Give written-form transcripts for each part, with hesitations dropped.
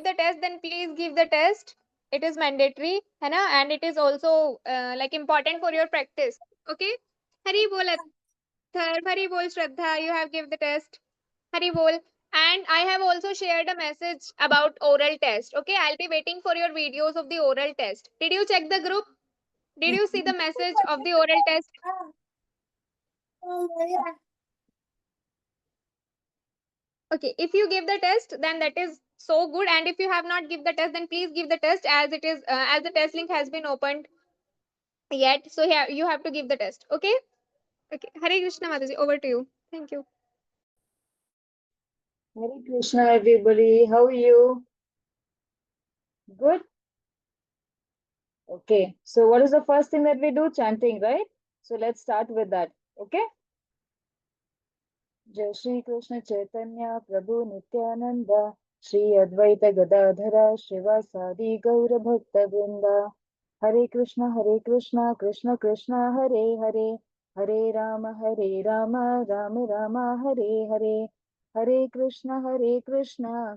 the test, then please give the test. It is mandatory, है ना? And it is also like important for your practice. Okay? Hari bol Athar, Hari bol Shraddha, you have give the test. Hari bol. And I have also shared a message about oral test. Okay, I'll be waiting for your videos of the oral test. Did you check the group? Did you see the message of the oral test? Okay, if you give the test, then that is so good. And if you have not give the test, then please give the test, as it is as the test link has been opened yet. So here you have to give the test. Okay. Okay. Hare Krishna Mataji, over to you. Thank you. Hare Krishna, everybody. How are you? Good? Okay. So, what is the first thing that we do? Chanting, right? So, let's start with that. Okay? Jai Shri Krishna Chaitanya Prabhu Nityananda Shri Advaita Gadadhara Shivasadi Gaura Bhakta Vrinda Hare Krishna Krishna Krishna Hare Hare Hare Rama Rama Rama Hare Hare Hare Krishna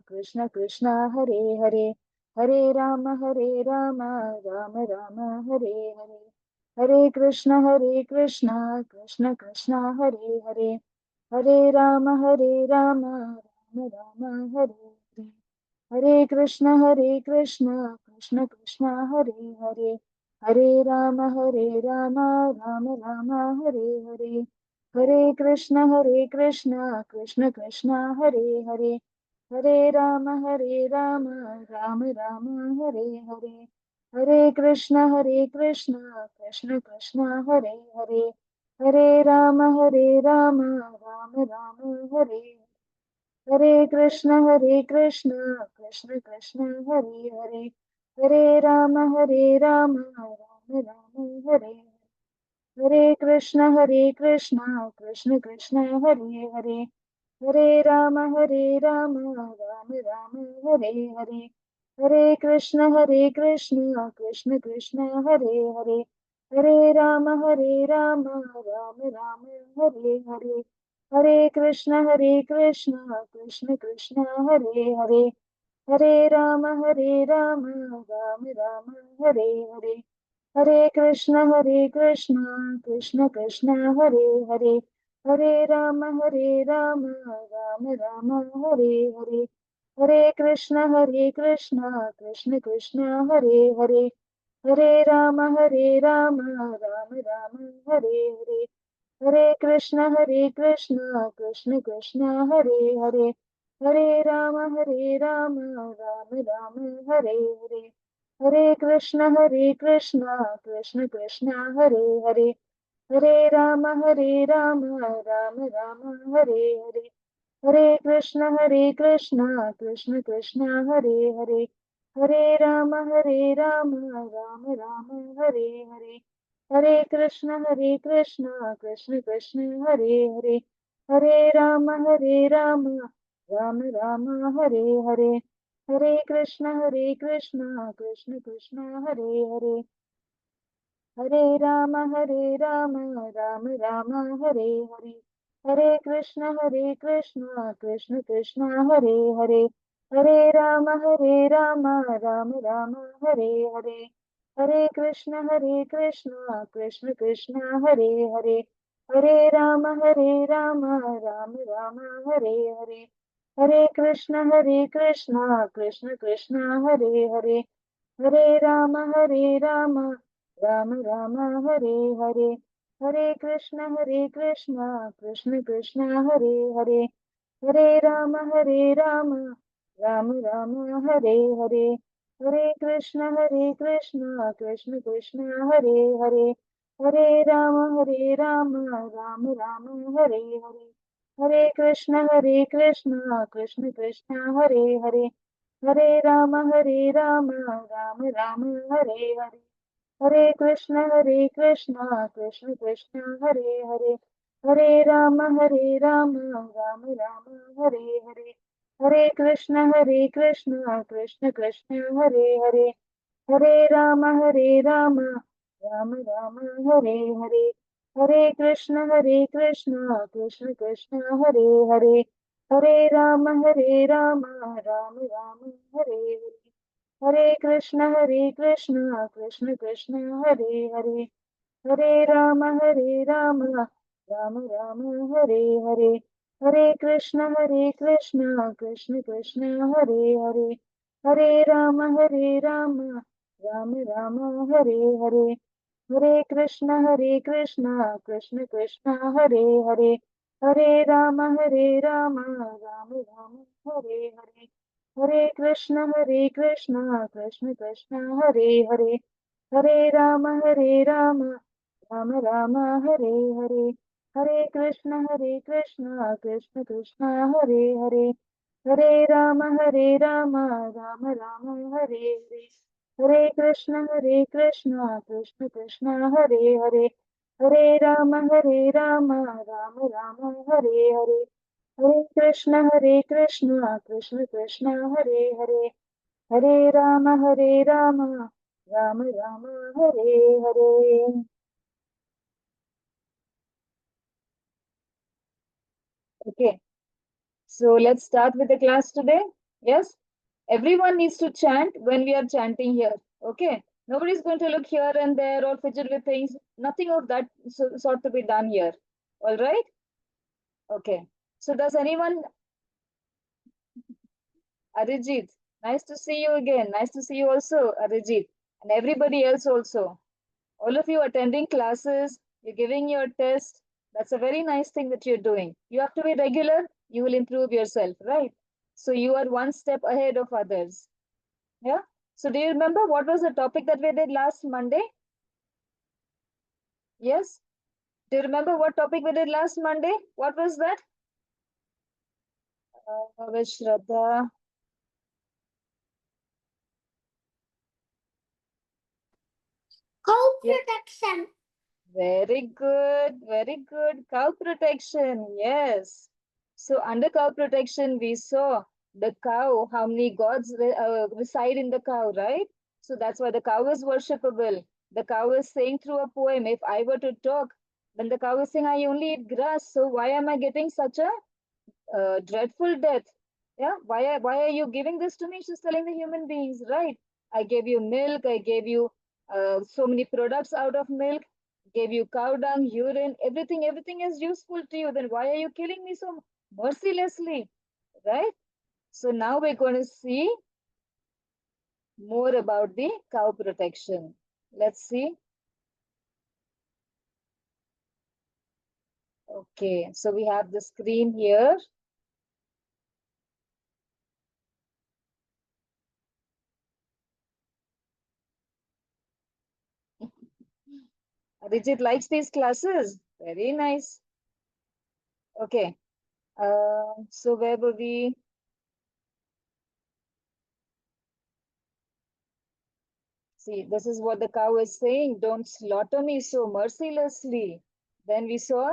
Krishna Krishna Hare Hare Hare Rama Rama Rama Hare Hare Hare Krishna Krishna Hare Hare Hare Rama Rama Rama Hare Hare Hare Krishna Krishna Krishna Hare Hare Hare Rama Rama Rama Hare Hare Hare Krishna Krishna Krishna Hare Hare Hare Rama Rama Rama Hare Hare Hare Krishna Krishna Krishna Hare Hare Hare Rama Rama Rama Hare Hare Krishna Krishna Krishna Hare Hare Hare Rama Rama Rama Hare Hare Krishna Krishna Krishna Hare Hare Hare Rama Rama Rama Hare Hare Hare Krishna Krishna Krishna Hare Hare Hare Rama Rama Rama Hare Hare Hare Krishna Krishna Hare Hare Hare Rama Rama Rama Hare Hare Hare Krishna Krishna Krishna Hare Hare Hare Rama Rama Rama Hare Hare Hare Krishna Krishna Krishna Hare Hare Hare Rama Rama Rama Hare Hare Hare Krishna Krishna Krishna Hare Hare Hare Rama Rama Rama Hare Hare Hare Krishna Krishna Krishna Hare Hare Hare Rama Rama Rama Hare Hare Hare Krishna Krishna Krishna Hare Hare Hare Rama Rama Rama Hare Hare Hare Krishna Krishna Krishna Hare Hare Hare Rama Rama Rama Hare Hare Hare Krishna Krishna Krishna Hare Hare Hare Rama Rama Rama Hare Hare Hare Krishna Krishna Krishna Hare Hare Hare Rama Rama Rama Hare Hare Hare Krishna Krishna Krishna Hare Hare Hare Rama Rama Rama Hare Hare Hare Krishna Krishna Krishna Hare Hare Hare Rama Rama Rama Hare Hare Hare Krishna Krishna Krishna Hare Hare Hare Rama Rama Rama Hare Hare Hare Krishna Krishna Krishna Hare Hare Hare Rama Rama Rama Hare Hare Hare Krishna Krishna Krishna Hare Hare Hare Rama Rama Rama Hare Hare Hare Krishna Krishna Krishna Hare Hare Hare Rama Rama Rama Hare Hare Hare Krishna Krishna Krishna Hare Hare Hare Rama Rama Rama Hare Hare Hare Krishna Krishna Krishna Hare Hare Hare Rama, Rama Rama, Hare Hare. Hare Krishna, Krishna Krishna, Hare Hare. Hare Rama, Rama Hare Hare. Hare Krishna, Krishna Krishna, Hare Hare. Hare Rama, Rama Hare Hare. Hare Krishna, Krishna Krishna, Hare Hare. Hare Rama, Rama Hare Hare. Hare Krishna, Krishna Krishna, Hare Hare. Hare Rama, Rama Hare Hare. Hare Krishna, Krishna Krishna, Hare Hare. Hare Rama, Rama Hare Hare. Hare Krishna, Krishna Krishna, Hare Hare. Hare Rama, Rama Hare Hare. Hare Krishna, Krishna Krishna, Hare Hare. Hare Rama, Rama Hare Hare. Okay, so let's start with the class today. Yes, everyone needs to chant when we are chanting here. Okay, nobody's going to look here and there or fidget with things. Nothing of that sort to be done here. All right. Okay. So does anyone, Arijit? Nice to see you again. Nice to see you also, Arijit, and everybody else also. All of you attending classes, you're giving your test. That's a very nice thing that you're doing. You have to be regular, you will improve yourself, right? So you are one step ahead of others. Yeah. So do you remember what was the topic that we did last Monday? Yes. Do you remember what topic we did last Monday? What was that? With Shraddha. Cow Yeah. protection. Very good, very good. Cow protection, yes. So under cow protection, we saw the cow, how many gods reside in the cow, right? So that's why the cow is worshipable. The cow is saying through a poem, if I were to talk, then the cow is saying, I only eat grass. So why am I getting such a dreadful death? Yeah, why are you giving this to me? She's telling the human beings, right? I gave you milk, I gave you so many products out of milk, gave you cow dung, urine, everything is useful to you. Then why are you killing me so mercilessly, right? So now we're going to see more about the cow protection. Let's see. Okay, so we have the screen here. Abhijit likes these classes. Very nice. Okay. So where were we? See, this is what the cow is saying. Don't slaughter me so mercilessly. Then we saw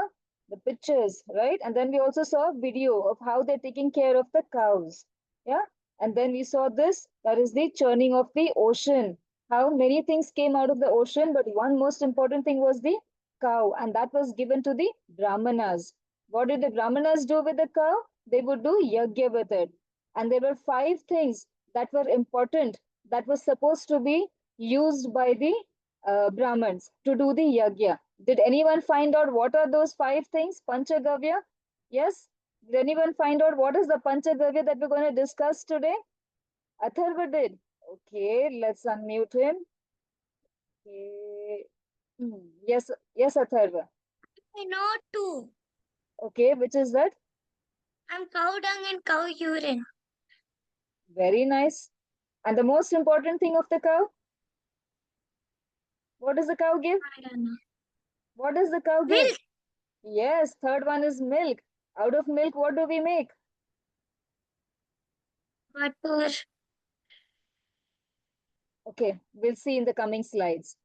the pictures, right? And then we also saw a video of how they're taking care of the cows. Yeah. And then we saw this, that is the churning of the ocean. How many things came out of the ocean, but one most important thing was the cow, and that was given to the Brahmanas. What did the Brahmanas do with the cow? They would do yajna with it. And there were five things that were important that was supposed to be used by the Brahmins to do the yajna. Did anyone find out what are those five things? Panchagavya? Yes? Did anyone find out what is the Panchagavya that we're going to discuss today? Atharva did. Okay, let's unmute him. Okay. Yes, yes, Atharva. I know two. Okay, which is that? I'm cow dung and cow urine. Very nice. And the most important thing of the cow? What does the cow give? I don't know. What does the cow give? Milk. Yes, third one is milk. Out of milk, what do we make? Butter. Okay, we'll see in the coming slides.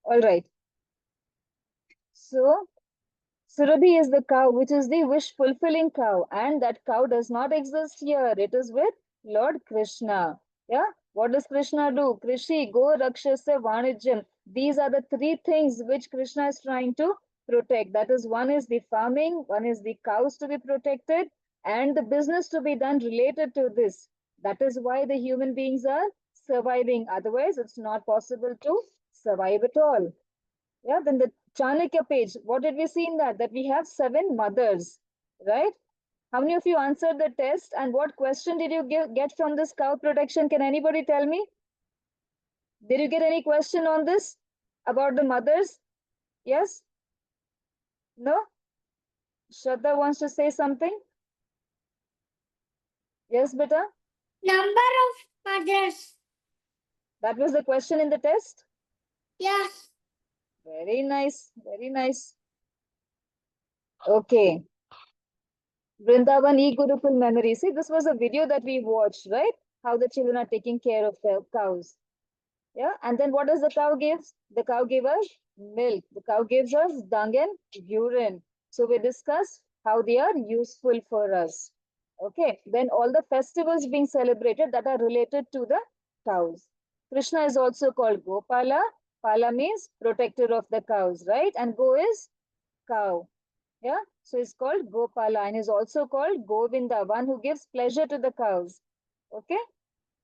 All right. So, Surabhi is the cow, which is the wish-fulfilling cow. And that cow does not exist here. It is with Lord Krishna. Yeah? What does Krishna do? Krishi, Go, Rakshasa, Vanijam. These are the three things which Krishna is trying to protect. That is, one is the farming, one is the cows to be protected, and the business to be done related to this. That is why the human beings are surviving. Otherwise, it's not possible to survive at all. Yeah, then the Chanakya page, what did we see in that? That we have 7 mothers, right? How many of you answered the test? And what question did you get from this cow protection? Can anybody tell me? Did you get any question on this about the mothers? Yes? No? Shraddha wants to say something? Yes, beta? Number of mothers. That was the question in the test? Yes. Very nice. Very nice. Okay. Vrindavan E-gurukul memory. See, this was a video that we watched, right? How the children are taking care of their cows. Yeah, and then what does the cow gives? The cow gives us milk. The cow gives us dung and urine. So we discussed how they are useful for us. Okay, then all the festivals being celebrated that are related to the cows. Krishna is also called Gopala. Pala means protector of the cows, right? And Go is cow. Yeah, so he's called Gopala and is also called Govinda, one who gives pleasure to the cows. Okay.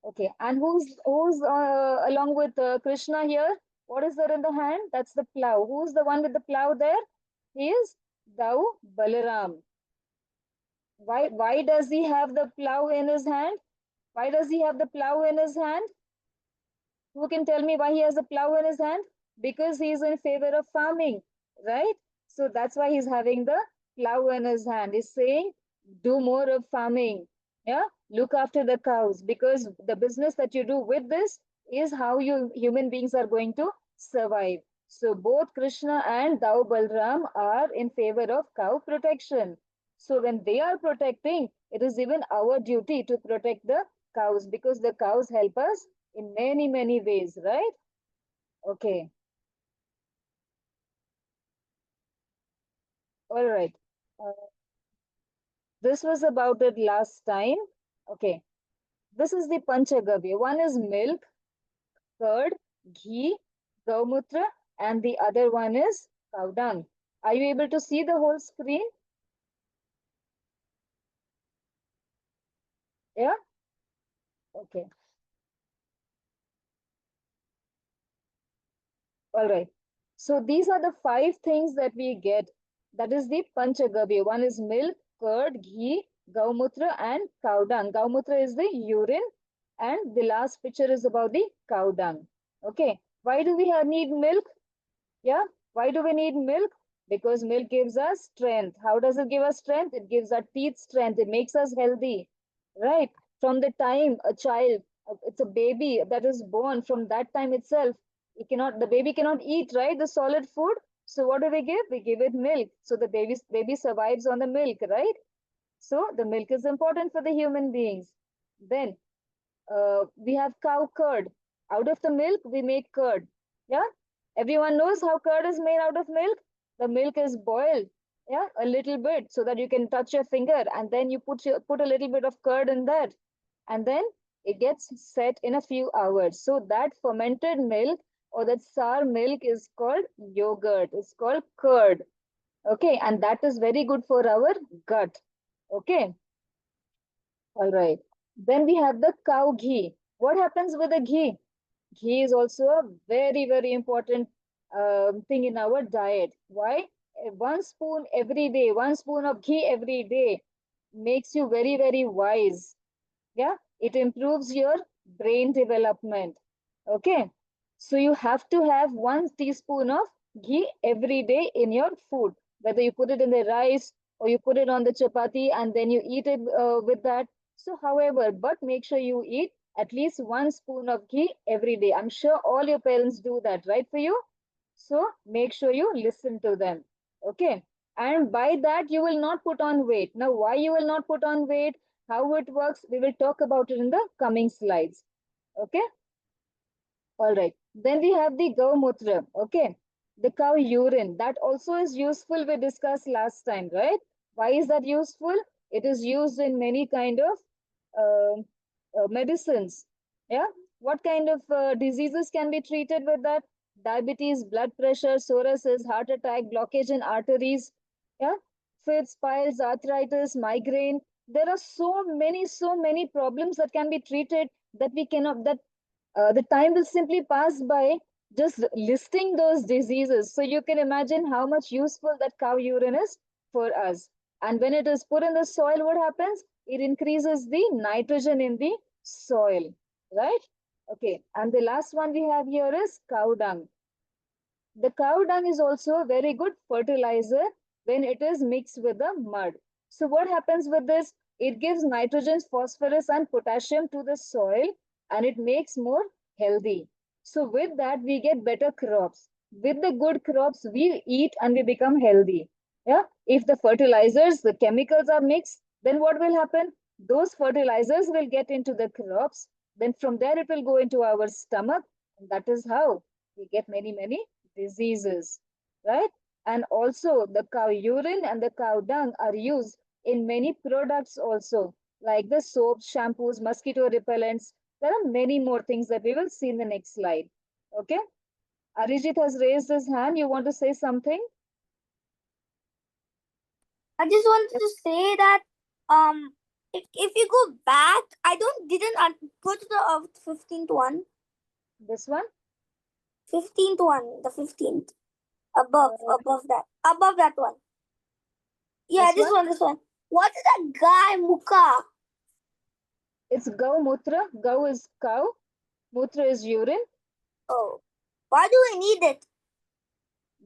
Okay, and who's along with Krishna here? What is there in the hand? That's the plow. Who's the one with the plow there? He is Dau Balaram. Why does he have the plow in his hand? Why does he have the plow in his hand? Who can tell me why he has a plow in his hand? Because he is in favor of farming, right? So that's why he's having the plow in his hand. He's saying, do more of farming. Yeah, look after the cows because the business that you do with this is how you human beings are going to survive. So both Krishna and Dau Balram are in favor of cow protection. So when they are protecting, it is even our duty to protect the cows because the cows help us in many, many ways, right? Okay, all right. Uh, this was about it last time. Okay, this is the Panchagavya. One is milk, curd, ghee, gaumutra, and the other one is cow dung. Are you able to see the whole screen? Yeah? Okay, all right. So these are the 5 things that we get. That is the Panchagavya. One is milk, curd, ghee, gaumutra, and cow dung. Gaumutra is the urine, and the last picture is about the cow dung. Okay. Why do we need milk? Yeah. Why do we need milk? Because milk gives us strength. How does it give us strength? It gives our teeth strength. It makes us healthy. Right. From the time a child, it's a baby that is born, from that time itself, the baby cannot eat, right? The solid food. So what do we give? We give it milk. So the baby survives on the milk, right? So the milk is important for the human beings. Then we have cow curd. Out of the milk, we make curd. Yeah, everyone knows how curd is made out of milk. The milk is boiled, yeah, a little bit so that you can touch your finger, and then you put a little bit of curd in that, and then it gets set in a few hours. So that fermented milk or that sour milk is called yogurt. It's called curd. Okay, and that is very good for our gut. Okay, all right. Then we have the cow ghee. What happens with the ghee? Ghee is also a very, very important thing in our diet. Why? 1 spoon every day, 1 spoon of ghee every day makes you very, very wise. Yeah, it improves your brain development. Okay, so you have to have 1 teaspoon of ghee every day in your food, whether you put it in the rice or you put it on the chapati and then you eat it with that. So however, but make sure you eat at least 1 spoon of ghee every day. I'm sure all your parents do that, right, for you? So make sure you listen to them. Okay. And by that, you will not put on weight. Now, why you will not put on weight, how it works, we will talk about it in the coming slides. Okay. All right. Then we have the Gaumutra. Okay. The cow urine. That also is useful. We discussed last time, right? Why is that useful? It is used in many kind of uh, medicines. Yeah. What kind of diseases can be treated with that? Diabetes, blood pressure, psoriasis, heart attack, blockage in arteries. Yeah. Fits, piles, arthritis, migraine. There are so many problems that can be treated that we cannot, that the time will simply pass by just listing those diseases. So you can imagine how much useful that cow urine is for us. And when it is put in the soil, what happens? It increases the nitrogen in the soil, right? Okay, and the last one we have here is cow dung. The cow dung is also a very good fertilizer when it is mixed with the mud. So what happens with this? It gives nitrogen, phosphorus and potassium to the soil and it makes more healthy. So with that we get better crops. With the good crops we eat and we become healthy. Yeah. If the fertilizers, the chemicals are mixed, then what will happen? Those fertilizers will get into the crops. Then from there it will go into our stomach. And that is how we get many diseases, right? And also the cow urine and the cow dung are used in many products also, like the soaps, shampoos, mosquito repellents. There are many more things that we will see in the next slide. Okay. Arijit has raised his hand. You want to say something? I just wanted Yes. to say that if you go back, I don't didn't go to the 15th one. This one? 15th one, the 15th. Uh, Above that one. Yeah, this one? this one. What is that guy, Muka? It's Gau Mutra. Gau is cow. Mutra is urine. Oh, why do we need it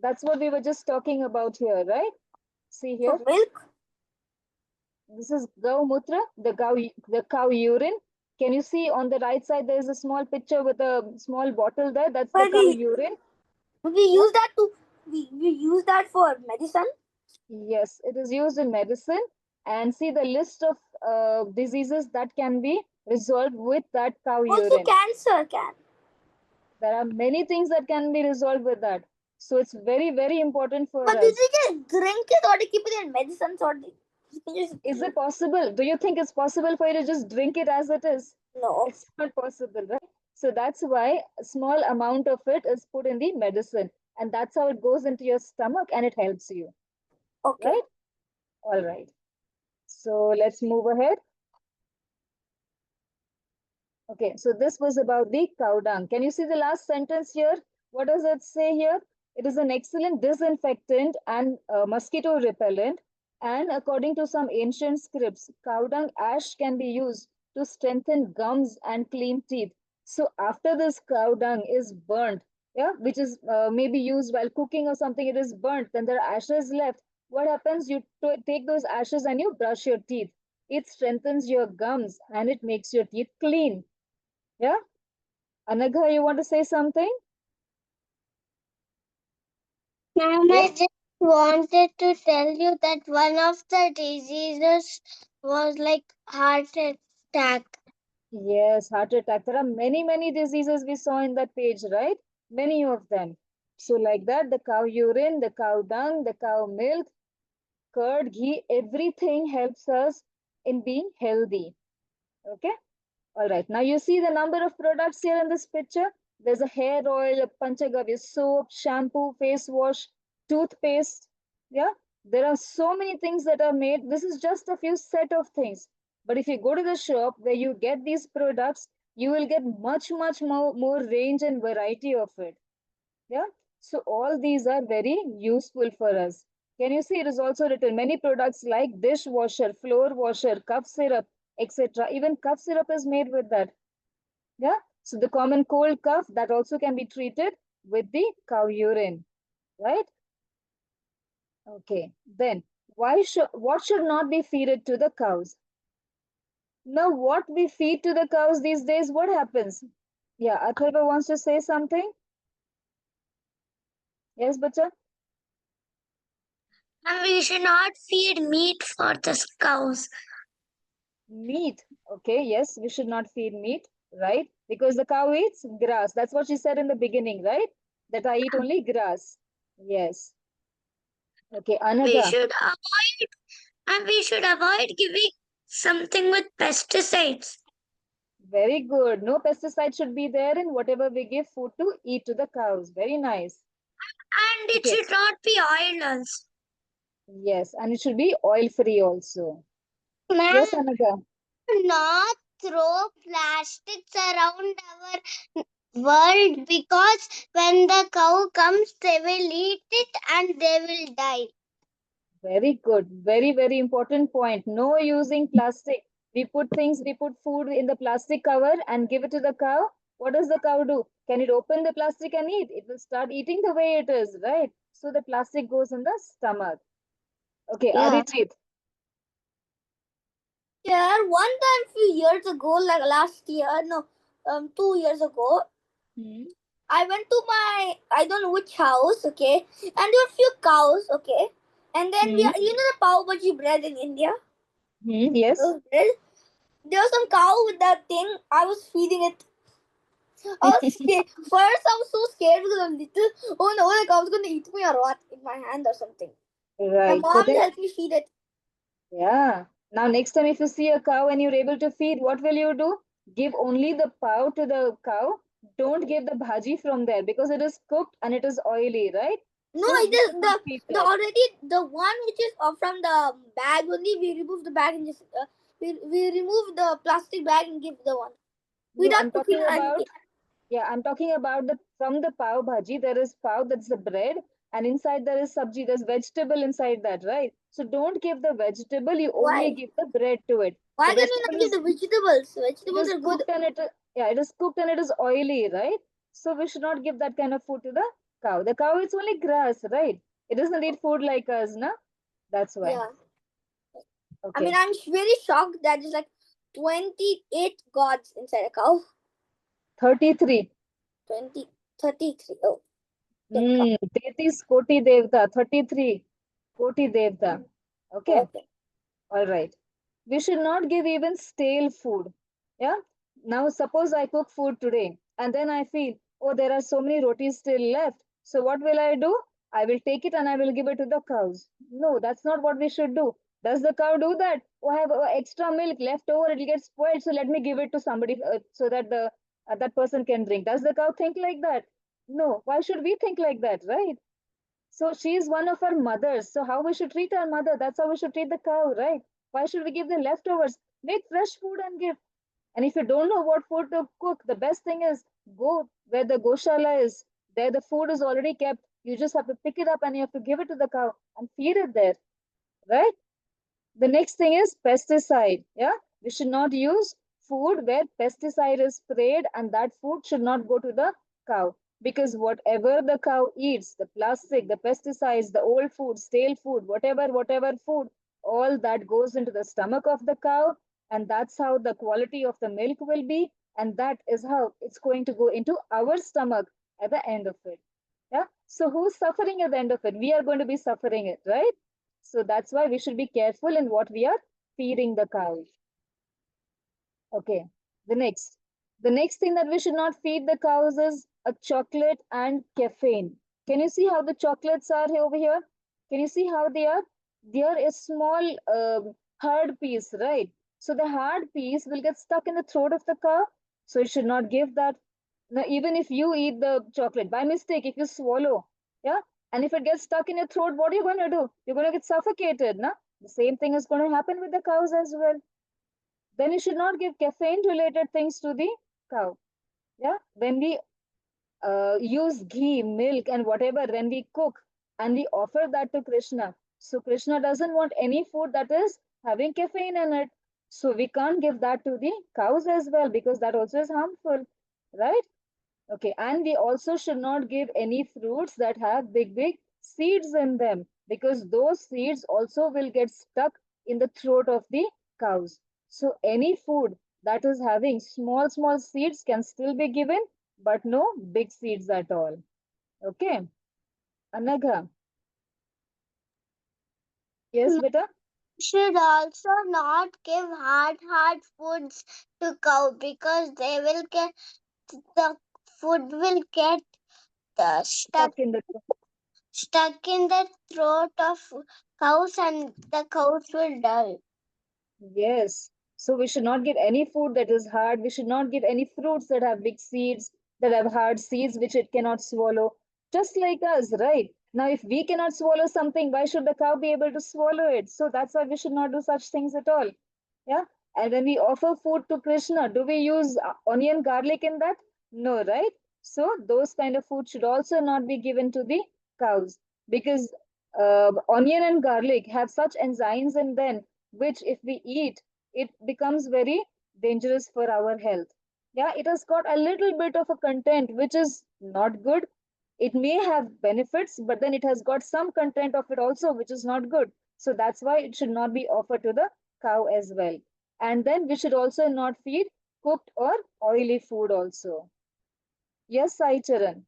That's what we were just talking about here, right? See for here. milk? This is Gau Mutra, the cow urine. Can you see on the right side there is a small picture with a small bottle there? That's the But cow urine. we Yeah. use that to we use that for medicine. Yes, it is used in medicine. And see the list of diseases that can be resolved with that cow Also, urine. cancer can. There are many things that can be resolved with that. So it's very important for But do us. they just drink it or they keep it in medicines or they you can just Is it drink? possible? Do you think it's possible for you to just drink it as it is? No. It's not possible, right? So that's why a small amount of it is put in the medicine. And that's how it goes into your stomach and it helps you, Okay. right? All right. So let's move ahead. Okay, so this was about the cow dung. Can you see the last sentence here? What does it say here? It is an excellent disinfectant and mosquito repellent. And according to some ancient scripts, cow dung ash can be used to strengthen gums and clean teeth. So after this cow dung is burnt, yeah, which is maybe used while cooking or something, it is burnt, then there are ashes left. What happens? You take those ashes and you brush your teeth. It strengthens your gums and it makes your teeth clean. Yeah, Anagha, you want to say something? Ma'am, I Yes. just wanted to tell you that one of the diseases was like heart attack. Yes, heart attack. There are many diseases we saw in that page, right? Many of them. So, like that, the cow urine, the cow dung, the cow milk, curd, ghee, everything helps us in being healthy. Okay. All right. Now you see the number of products here in this picture. There's a hair oil, a panchagavya soap, shampoo, face wash, toothpaste. Yeah. There are so many things that are made. This is just a few set of things. But if you go to the shop where you get these products, you will get much more range and variety of it. Yeah. So all these are very useful for us. Can you see it is also written many products like dishwasher, floor washer, cough syrup, etc. Even cough syrup is made with that. Yeah. So the common cold cough that also can be treated with the cow urine, right? Okay. Then what should not be feeded to the cows? Now what we feed to the cows these days, what happens? Yeah, Atharva wants to say something. Yes, bacha? And we should not feed meat for the cows. Meat. Okay, yes, we should not feed meat, right? Because the cow eats grass. That's what she said in the beginning, right? That I eat only grass. Yes. Okay, We Anaga. should avoid and we should avoid giving something with pesticides. Very good. No pesticide should be there in whatever we give food to eat to the cows. Very nice. And it Okay. should not be oil also. Yes, and it should be oil free also. Ma'am, Yes, Anaga. not throw plastics around our world, because when the cow comes, they will eat it and they will die. Very good. Very, very important point. No using plastic. We put food in the plastic cover and give it to the cow. What does the cow do? Can it open the plastic and eat? It will start eating the way it is, right? So the plastic goes in the stomach. Okay, Yeah. Arijit. Yeah, one time few years ago, like last year, no, 2 years ago, Hmm. I went to my I don't know which house, okay, and there were few cows, okay, and then we Hmm. are, the pav bhaji bread in India, Hmm. Yes. those bread. There was some cow with that thing. I was feeding it. I was scared. First, I was so scared because I'm little. Oh no, the cow's gonna eat me or what in my hand or something. My Right. mom Correct. helped me feed it. Yeah. Now, next time if you see a cow and you're able to feed, what will you do? Give only the pav to the cow. Don't Okay. give the bhaji from there because it is cooked and it is oily, right? No, So it we is should not feed the that. already the one which is from the bag only. We remove the bag and just we remove the plastic bag and give the one. We No, I'm don't cook it talking anything. about, yeah, I'm talking about the from the pav bhaji. There is pav, that's the bread, and inside there is sabji. There's vegetable inside that, right? So don't give the vegetable. You only Why? give the bread to it. Why The can we not vegetable give is the vegetables? it Vegetables is are good. cooked and yeah, it is cooked and it is oily, right? So we should not give that kind of food to the cow. The cow is only grass, right? It doesn't eat food like us, na? That's why. Yeah. I mean, Okay. I'm very shocked that there's like 28 gods inside a cow. 33. 20, 33. Oh, good cow. 33 Koti Devta. 33 Koti Devta. Okay. Okay. All right. We should not give even stale food. Yeah. Now, suppose I cook food today and then I feel, oh, there are so many rotis still left. So, what will I do? I will take it and I will give it to the cows. No, that's not what we should do. Does the cow do that? Oh, I have extra milk left over, it will get spoiled. So, let me give it to somebody so that that person can drink. Does the cow think like that? No. Why should we think like that, right? So she is one of our mothers. So how we should treat our mother? That's how we should treat the cow, right? Why should we give the leftovers? Make fresh food and give. And if you don't know what food to cook, the best thing is go where the goshala is. There the food is already kept. You just have to pick it up and you have to give it to the cow and feed it there, right? The next thing is pesticide. Yeah, we should not use food where pesticide is sprayed, and that food should not go to the cow because whatever the cow eats, the plastic, the pesticides, the old food, stale food, whatever food, all that goes into the stomach of the cow, and that's how the quality of the milk will be, and that is how it's going to go into our stomach at the end of it. Yeah. So who's suffering at the end of it? We are going to be suffering it, right? So that's why we should be careful in what we are feeding the cows. Okay. The next. The next thing that we should not feed the cows is a chocolate and caffeine. Can you see how the chocolates are over here? Can you see how they are? They are a small hard piece, right? So the hard piece will get stuck in the throat of the cow. So you should not give that. Now, even if you eat the chocolate by mistake, if you swallow, yeah, and if it gets stuck in your throat, what are you going to do? You're going to get suffocated, no? The same thing is going to happen with the cows as well. Then you should not give caffeine related things to the cow. Yeah, when we use ghee, milk, and whatever when we cook and we offer that to Krishna. So Krishna doesn't want any food that is having caffeine in it. So we can't give that to the cows as well because that also is harmful, right? Okay, and we also should not give any fruits that have big seeds in them because those seeds also will get stuck in the throat of the cows. So any food that is having small seeds can still be given, but no big seeds at all. Okay, Anagha. Yes, beta. Should also not give hard foods to cow, because they will get the food will get Stuck in the stuck in the throat of cows, and the cows will die. Yes. So we should not give any food that is hard. We should not give any fruits that have big seeds, that have hard seeds which it cannot swallow. Just like us, right? Now, if we cannot swallow something, why should the cow be able to swallow it? So that's why we should not do such things at all. Yeah. And when we offer food to Krishna, do we use onion, garlic in that? No, right? So those kind of food should also not be given to the cows because onion and garlic have such enzymes in them, which if we eat, it becomes very dangerous for our health. Yeah, it has got a little bit of a content which is not good. It may have benefits, but then it has got some content of it also which is not good. So that's why it should not be offered to the cow as well. And then we should also not feed cooked or oily food also. Yes, Sai Charan.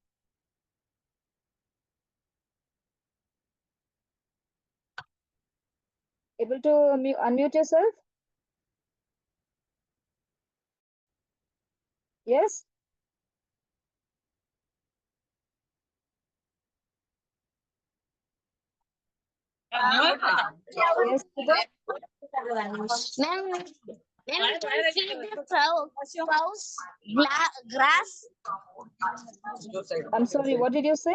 Able to unmute yourself? Yes? Yes, Subha? Ma'am, ma'am, we can feed the cows grass. I'm sorry, what did you say?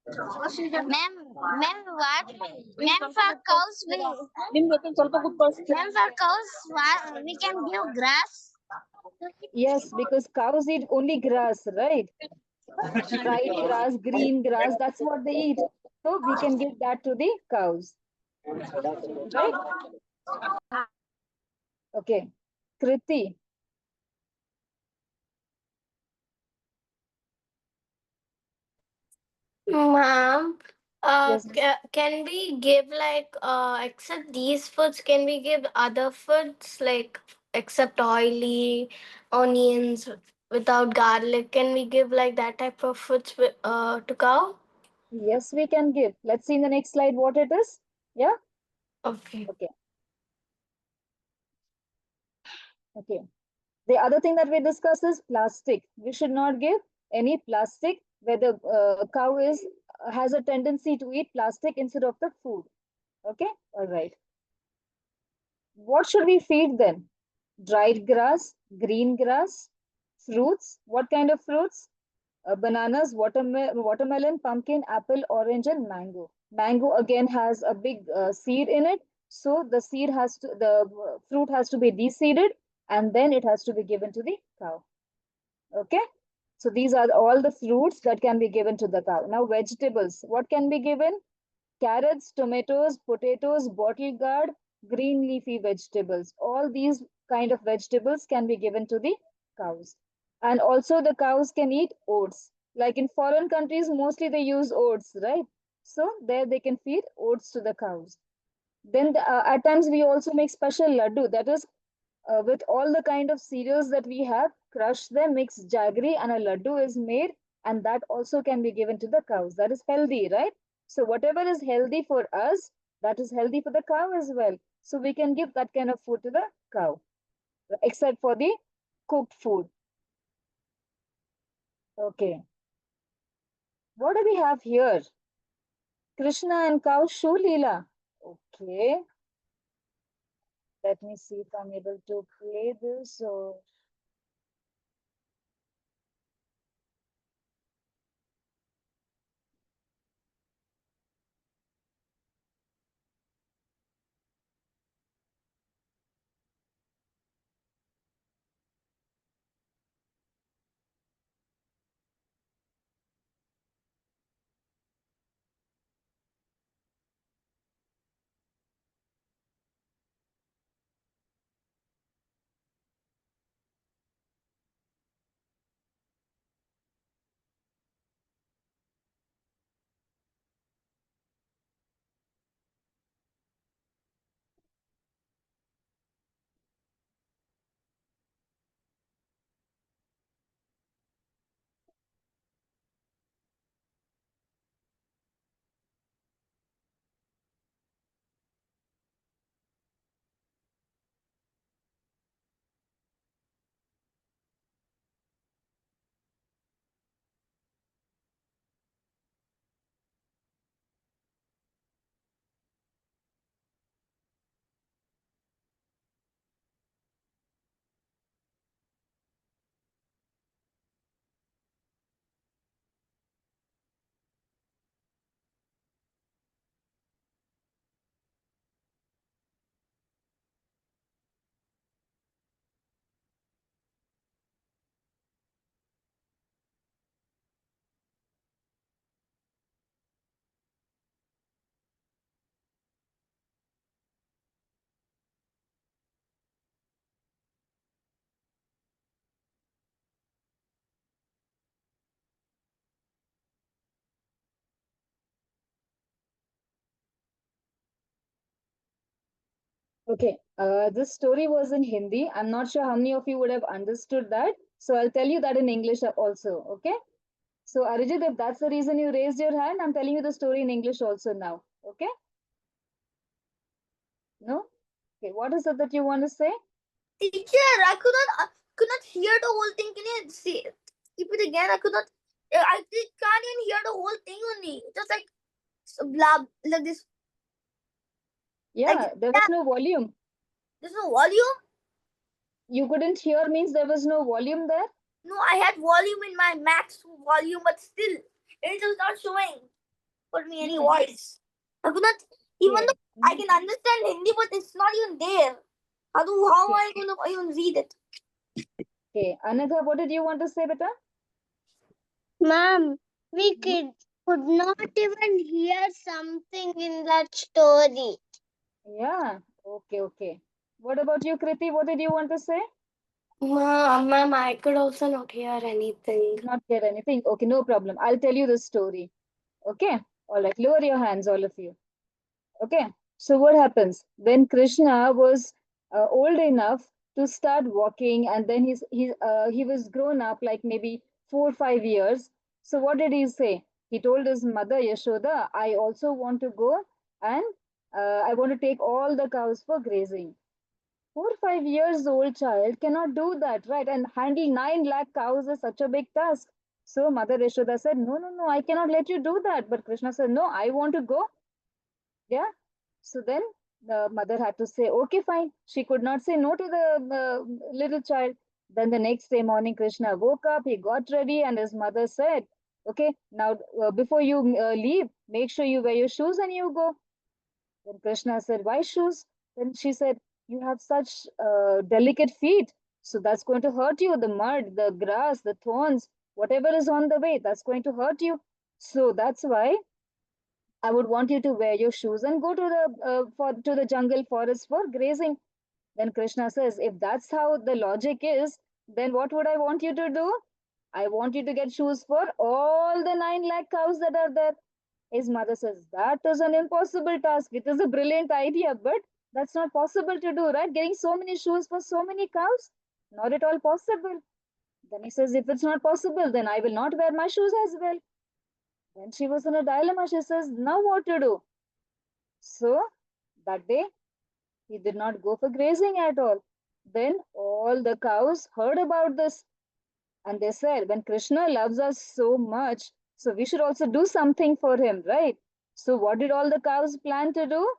Ma'am, what? Ma'am, for cows, ma'am, for cows, we can give grass. Yes, because cows eat only grass, right? Dried grass, green grass, that's what they eat. So we can give that to the cows, right? Okay. Kriti. Ma'am, Yes. can we give like except these foods, can we give other foods like except oily onions without garlic? Can we give like that type of foods to cow? Yes, we can give. Let's see in the next slide what it is. Yeah? Okay. Okay. Okay. The other thing that we discussed is plastic. We should not give any plastic where the cow is has a tendency to eat plastic instead of the food. Okay? All right. What should we feed them? Dried grass, green grass, fruits. What kind of fruits? Bananas, watermelon, pumpkin, apple, orange, and mango. Mango again has a big seed in it, so the fruit has to be deseeded, and then it has to be given to the cow. Okay, so these are all the fruits that can be given to the cow. Now vegetables, what can be given? Carrots, tomatoes, potatoes, bottle gourd, green leafy vegetables. All these kind of vegetables can be given to the cows. And also the cows can eat oats. Like in foreign countries, mostly they use oats, right? So there they can feed oats to the cows. Then at times we also make special laddu. That is with all the kind of cereals that we have, crush them, mix jaggery, and a laddu is made, and that also can be given to the cows. That is healthy, right? So whatever is healthy for us, that is healthy for the cow as well. So we can give that kind of food to the cow, except for the cooked food. Okay. What do we have here? Krishna and cow show Leela. Okay. Let me see if I'm able to play this or Okay, this story was in Hindi. I'm not sure how many of you would have understood that. So I'll tell you that in English also. Okay. So Arijit, if that's the reason you raised your hand, I'm telling you the story in English also now. Okay. No? Okay. What is it that you want to say? Teacher, I could not hear the whole thing. Can you see keep it again? I could not. Can't even hear the whole thing only. Just like blah like this. Like Yeah, there yeah, was no volume. there's no volume. You couldn't hear means there was no volume there. No, I had volume in my max volume, but still, it is not showing for me any Hmm. voice. I could not, even Okay. though I can understand Hindi, but it's not even there. How am Okay. I going to even read it? Okay. Anagha, what did you want to say, beta? Ma'am, we Hmm? could not even hear something in that story. Yeah. Okay. Okay. What about you, Kriti? What did you want to say? Ma'am, I could also not hear anything. Did not get anything. Okay, no problem. I'll tell you the story. Okay. All right. Lower your hands, all of you. Okay, so what happens when Krishna was old enough to start walking, and then he was grown up, like maybe 4 or 5 years. So what did he say? He told his mother Yashoda, "I also want to go, and I want to take all the cows for grazing." 4 or 5 years old child cannot do that, right? And handle 9 lakh cows is such a big task. So Mother Yashoda said, "No, no, no, I cannot let you do that." But Krishna said, "No, I want to go." Yeah. So then the mother had to say, okay, fine. She could not say no to the little child. Then the next day morning, Krishna woke up, he got ready, and his mother said, okay, now before you leave, make sure you wear your shoes and you go. Then Krishna said, why shoes? Then she said, you have such delicate feet. So that's going to hurt you. The mud, the grass, the thorns, whatever is on the way, that's going to hurt you. So that's why I would want you to wear your shoes and go to the jungle forest for grazing. Then Krishna says, if that's how the logic is, then what would I want you to do? I want you to get shoes for all the 9 lakh cows that are there. His mother says, that is an impossible task. It is a brilliant idea, but that's not possible to do, right? Getting so many shoes for so many cows? Not at all possible. Then he says, if it's not possible, then I will not wear my shoes as well. Then she was in a dilemma. She says, now what to do? So that day he did not go for grazing at all. Then all the cows heard about this, and they said, when Krishna loves us so much, so we should also do something for him, right? So what did all the cows plan to do?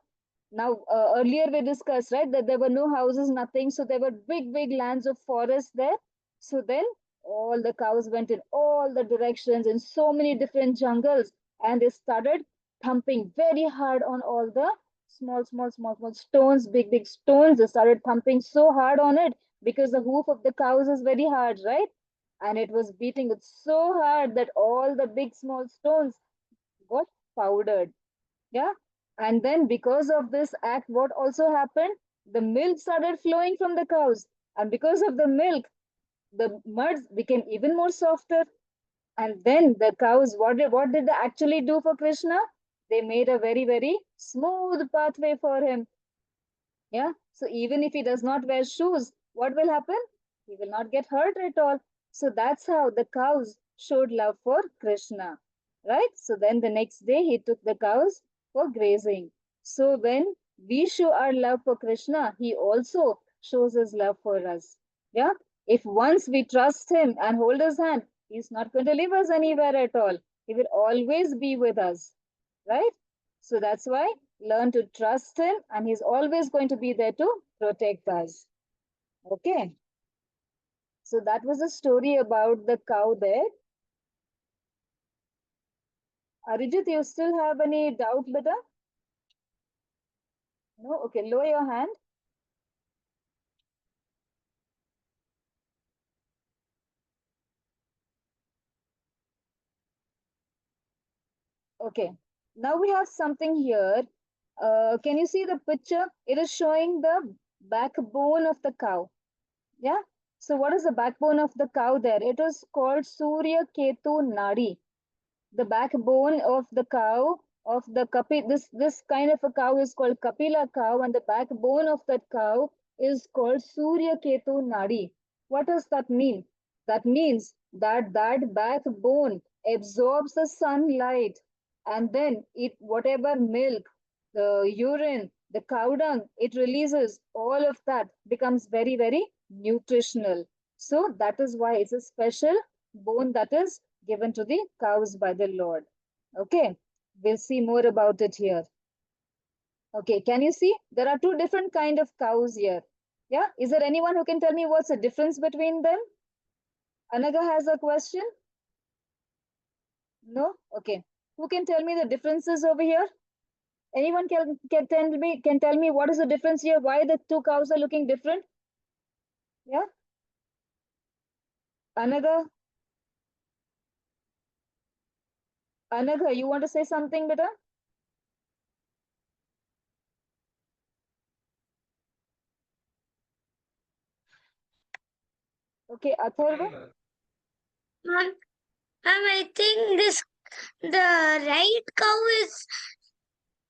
Now, earlier we discussed, right, that there were no houses, nothing. So there were big, big lands of forest there. So then all the cows went in all the directions in so many different jungles, and they started thumping very hard on all the small stones, big, big stones. They started thumping so hard on it because the hoof of the cows is very hard, right? And it was beating it so hard that all the big, small stones got powdered. Yeah. And then because of this act, what also happened? The milk started flowing from the cows. And because of the milk, the muds became even more softer. And then the cows, what did they actually do for Krishna? They made a very, very smooth pathway for him. Yeah. So even if he does not wear shoes, what will happen? He will not get hurt at all. So that's how the cows showed love for Krishna. Right? So then the next day he took the cows for grazing. So when we show our love for Krishna, he also shows his love for us. Yeah. If once we trust him and hold his hand, he's not going to leave us anywhere at all. He will always be with us. Right? So that's why learn to trust him, and he's always going to be there to protect us. Okay. So that was a story about the cow there. Arijit, you still have any doubt, beta? No? Okay, lower your hand. Okay. Now we have something here. Can you see the picture? It is showing the backbone of the cow. Yeah. So what is the backbone of the cow there? It is called Surya Ketu Nadi. The backbone of the cow of the this kind of a cow is called Kapila cow, and the backbone of that cow is called Surya Ketu Nadi. What does that mean? That means that that backbone absorbs the sunlight, and then it whatever milk, the urine, the cow dung, it releases all of that becomes very, very nutritional. So that is why it's a special bone that is given to the cows by the Lord. Okay, we'll see more about it here. Okay, can you see? There are two different kind of cows here. Yeah, is there anyone who can tell me what's the difference between them? Anaga has a question? No? Okay. Who can tell me the differences over here? Anyone can tell me what is the difference here? Why the two cows are looking different? Yeah? Anaga? Anaga, you want to say something, beta? Okay, Atharva? Ma'am, I think the right cow is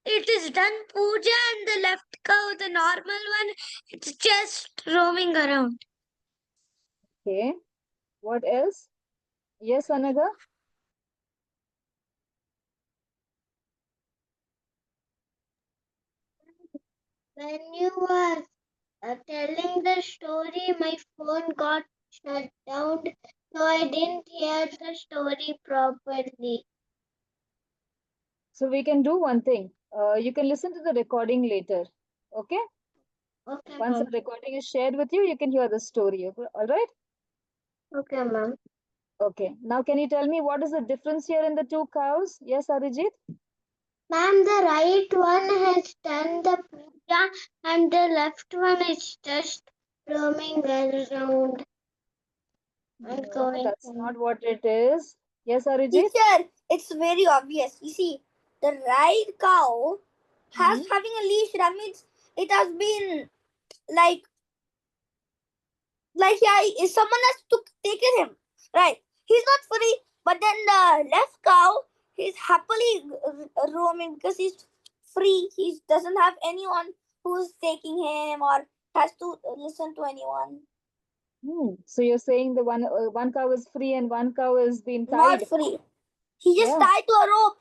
it is done puja, and the left cow, the normal one, it's just roaming around. Okay. What else? Yes, Anaga? When you were telling the story, my phone got shut down, so I didn't hear the story properly. So we can do one thing. You can listen to the recording later. Okay? Okay, Once the ma'am. recording is shared with you, you can hear the story. Okay? All right? Okay, ma'am. Okay. Now, can you tell me what is the difference here in the two cows? Yes, Arijit? Ma'am, the right one has done the puja, and the left one is just roaming around and No, going that's on. not what it is. Yes, Arijit? Teacher, it's very obvious. You see, the right cow has Hmm. having a leash. That means it has been like yeah, someone has taken him. Right. He's not free, but then the left cow, he's happily roaming because he's free. He doesn't have anyone who's taking him or has to listen to anyone. So you're saying the one cow is free and one cow is being Not tied? free. He just Yeah. tied to a rope.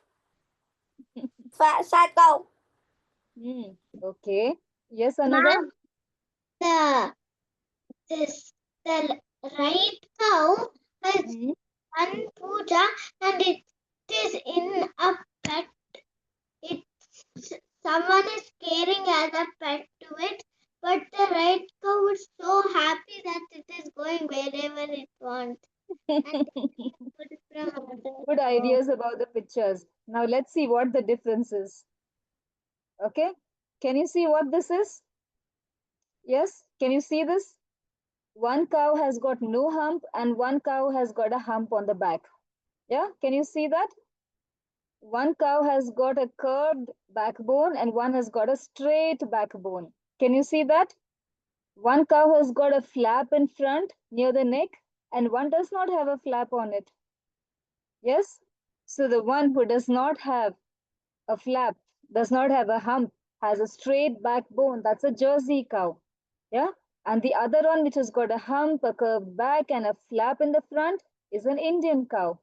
Sad cow. Hmm. Okay. Yes, Anaga? Ma'am, the this the right cow has Hmm. done puja, and it is in a pet. It someone is caring as a pet to it, but the right cow is so happy that it is going wherever it wants. And food from other Good cow. ideas about the pictures. Now let's see what the difference is. Okay. Can you see what this is? Yes. Can you see this? One cow has got no hump and one cow has got a hump on the back. Yeah. Can you see that? One cow has got a curved backbone and one has got a straight backbone. Can you see that? One cow has got a flap in front near the neck and one does not have a flap on it. Yes? So the one who does not have a flap, does not have a hump, has a straight backbone, that's a Jersey cow. Yeah? And the other one, which has got a hump, a curved back, and a flap in the front, is an Indian cow.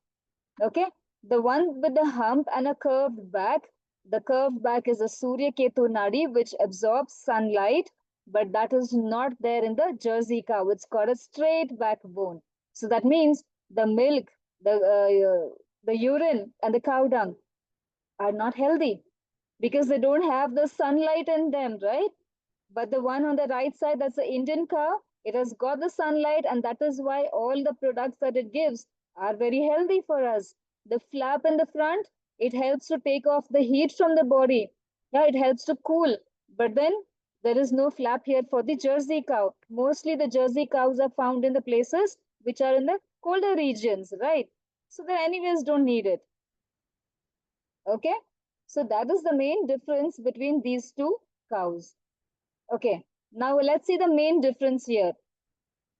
Okay? The one with the hump and a curved back, the curved back is a Surya Ketu Nadi, which absorbs sunlight, but that is not there in the Jersey cow. It's got a straight backbone. So that means the milk, the urine, and the cow dung are not healthy because they don't have the sunlight in them, right? But the one on the right side, that's the Indian cow, it has got the sunlight, and that is why all the products that it gives are very healthy for us. The flap in the front, it helps to take off the heat from the body. Yeah, it helps to cool. But then there is no flap here for the Jersey cow. Mostly the Jersey cows are found in the places which are in the colder regions, right? So they anyways don't need it. Okay, so that is the main difference between these two cows. Okay, now let's see the main difference here.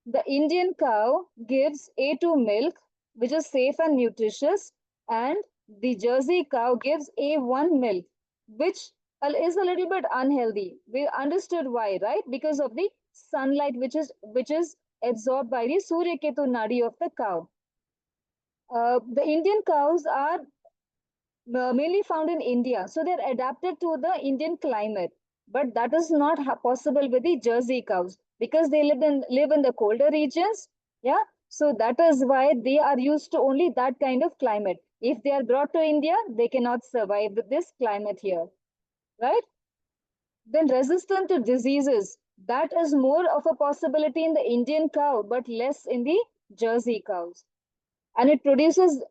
The Indian cow gives A2 milk, which is safe and nutritious, and the Jersey cow gives A1 milk, which is a little bit unhealthy. We understood why, right? Because of the sunlight which is absorbed by the Surya Ketu nadi of the cow. The Indian cows are mainly found in India, so they're adapted to the Indian climate. But that is not possible with the Jersey cows because they live in the colder regions. Yeah, so that is why they are used to only that kind of climate. If they are brought to India, they cannot survive with this climate here, right? Then resistant to diseases, that is more of a possibility in the Indian cow, but less in the Jersey cows. And it produces,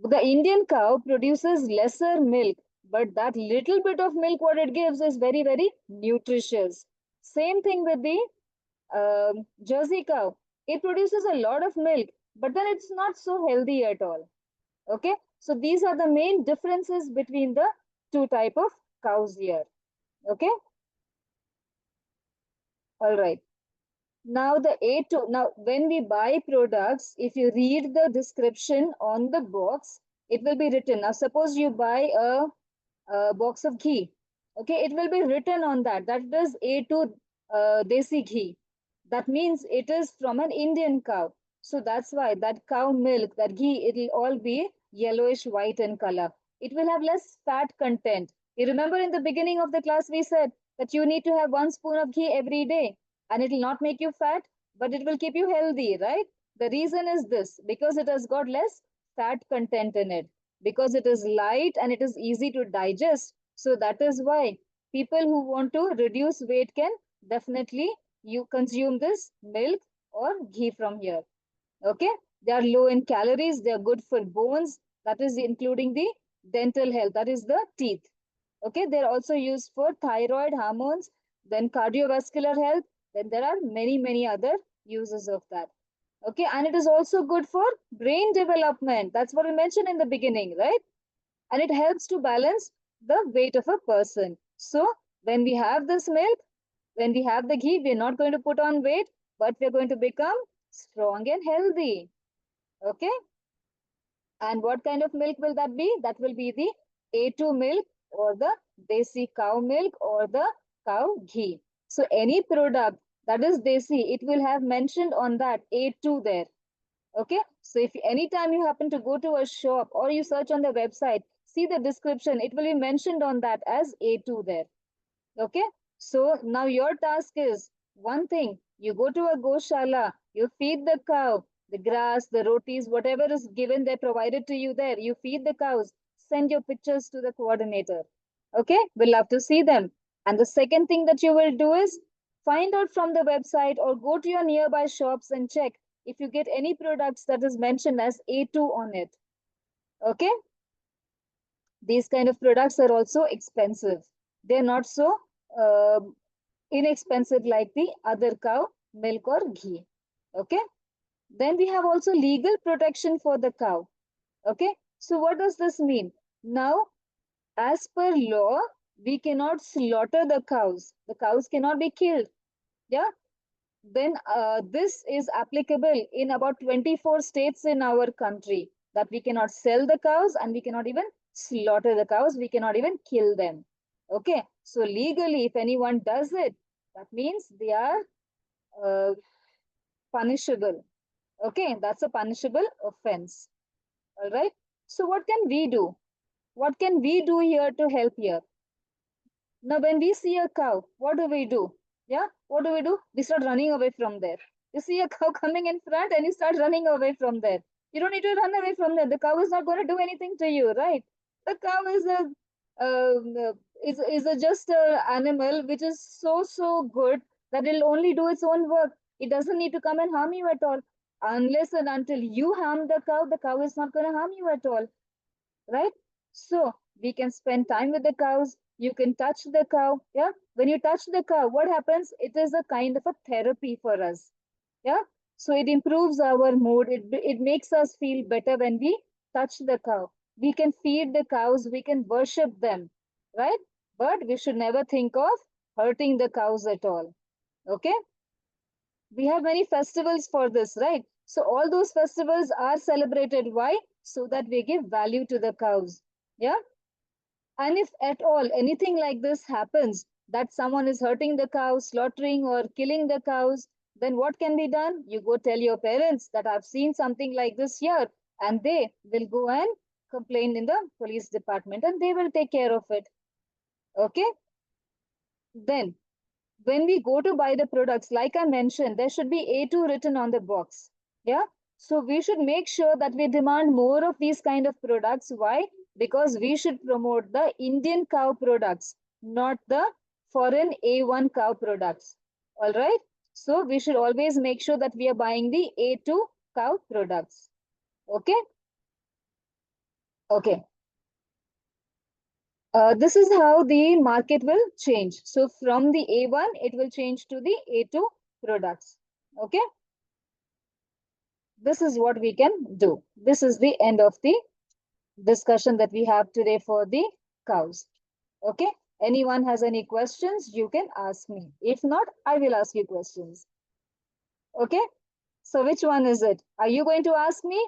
the Indian cow produces lesser milk, but that little bit of milk what it gives is very, very nutritious. Same thing with the Jersey cow. It produces a lot of milk, but then it's not so healthy at all. Okay, so these are the main differences between the two type of cows here. Okay, all right. Now the A2, now when we buy products, if you read the description on the box, it will be written. Now suppose you buy a box of ghee. Okay, it will be written on that. That is A2 desi ghee. That means it is from an Indian cow. So that's why that cow milk, that ghee, it will all be yellowish white in color. It will have less fat content. You remember in the beginning of the class we said that you need to have 1 spoon of ghee every day and it will not make you fat, but it will keep you healthy, right? The reason is this because it has got less fat content in it, because it is light and it is easy to digest. So that is why people who want to reduce weight can definitely you consume this milk or ghee from here. Okay, they are low in calories, they are good for bones, that is including the dental health, that is the teeth. Okay, they're also used for thyroid hormones, then cardiovascular health, then there are many other uses of that. Okay, and it is also good for brain development. That's what we mentioned in the beginning, right? And it helps to balance the weight of a person. So when we have this milk, when we have the ghee, we're not going to put on weight, but we're going to become strong and healthy. Okay, and what kind of milk will that be? That will be the A2 milk or the desi cow milk or the cow ghee. So any product that is desi, it will have mentioned on that A2 there. Okay, so if anytime you happen to go to a shop or you search on the website, see the description, it will be mentioned on that as A2 there. Okay, so now your task is one thing, you go to a goshala, you feed the cow, the grass, the rotis, whatever is given there, provided to you there, you feed the cows, send your pictures to the coordinator. Okay, we'll love to see them. And the second thing that you will do is find out from the website or go to your nearby shops and check if you get any products that is mentioned as A2 on it. Okay, these kind of products are also expensive. They're not so inexpensive like the other cow milk or ghee. Okay, then we have also legal protection for the cow. Okay, so what does this mean? Now, as per law, we cannot slaughter the cows cannot be killed. Yeah, then this is applicable in about 24 states in our country, that we cannot sell the cows and we cannot even slaughter the cows, we cannot even kill them. Okay, so legally if anyone does it, that means they are uh, punishable. Okay, that's a punishable offense. All right, so what can we do? What can we do here to help here? Now, when we see a cow, what do we do? Yeah, what do we do? We start running away from there. You see a cow coming in front and you start running away from there. You don't need to run away from there. The cow is not going to do anything to you, right? The cow is a just a animal which is so good that it'll only do its own work. It doesn't need to come and harm you at all. Unless and until you harm the cow is not going to harm you at all, right? So we can spend time with the cows. You can touch the cow. Yeah. When you touch the cow, what happens? It is a kind of a therapy for us. Yeah. So it improves our mood. It makes us feel better when we touch the cow. We can feed the cows. We can worship them, right? But we should never think of hurting the cows at all. Okay. We have many festivals for this, right? So all those festivals are celebrated. Why? So that we give value to the cows. Yeah. And if at all anything like this happens, that someone is hurting the cows, slaughtering or killing the cows, then what can be done? You go tell your parents that I've seen something like this here, and they will go and complain in the police department and they will take care of it. Okay? Then, when we go to buy the products, like I mentioned, there should be A2 written on the box. Yeah. So we should make sure that we demand more of these kind of products. Why? Because we should promote the Indian cow products, not the foreign A1 cow products. All right. So we should always make sure that we are buying the A2 cow products. Okay. Okay. This is how the market will change. So from the A1, it will change to the A2 products. Okay. This is what we can do. This is the end of the discussion that we have today for the cows. Okay. Anyone has any questions, you can ask me. If not, I will ask you questions. Okay. So which one is it? Are you going to ask me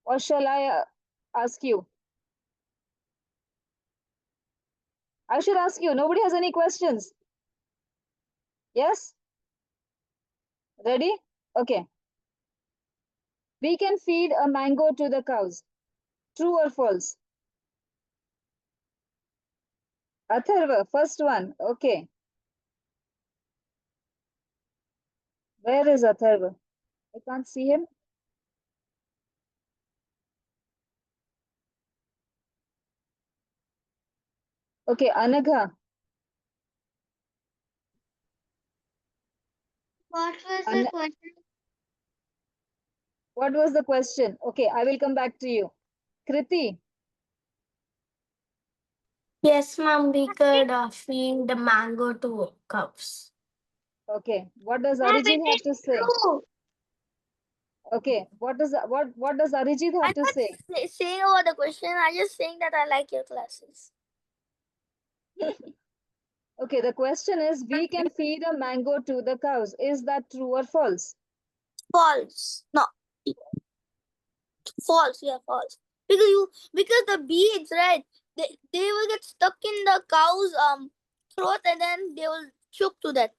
or shall I ask you? I should ask you. Nobody has any questions. Yes? Ready? Okay. We can feed a mango to the cows. True or false? Atharva, first one. Okay. Where is Atharva? I can't see him. Okay, Anagha. What was the An- question? what was the question? Okay, I will come back to you. Kriti, Yes, ma'am, we could feed the mango to cows. okay. What does Ma'am, Arijit it have is to say? true. Okay, what does Arijit have I'm to not say? saying about the question. I'm just saying that I like your classes. Okay, the question is we can feed a mango to the cows. Is that true or false? False. No, false. Yeah, false. Because the beads, right? They will get stuck in the cow's throat and then they will choke to death.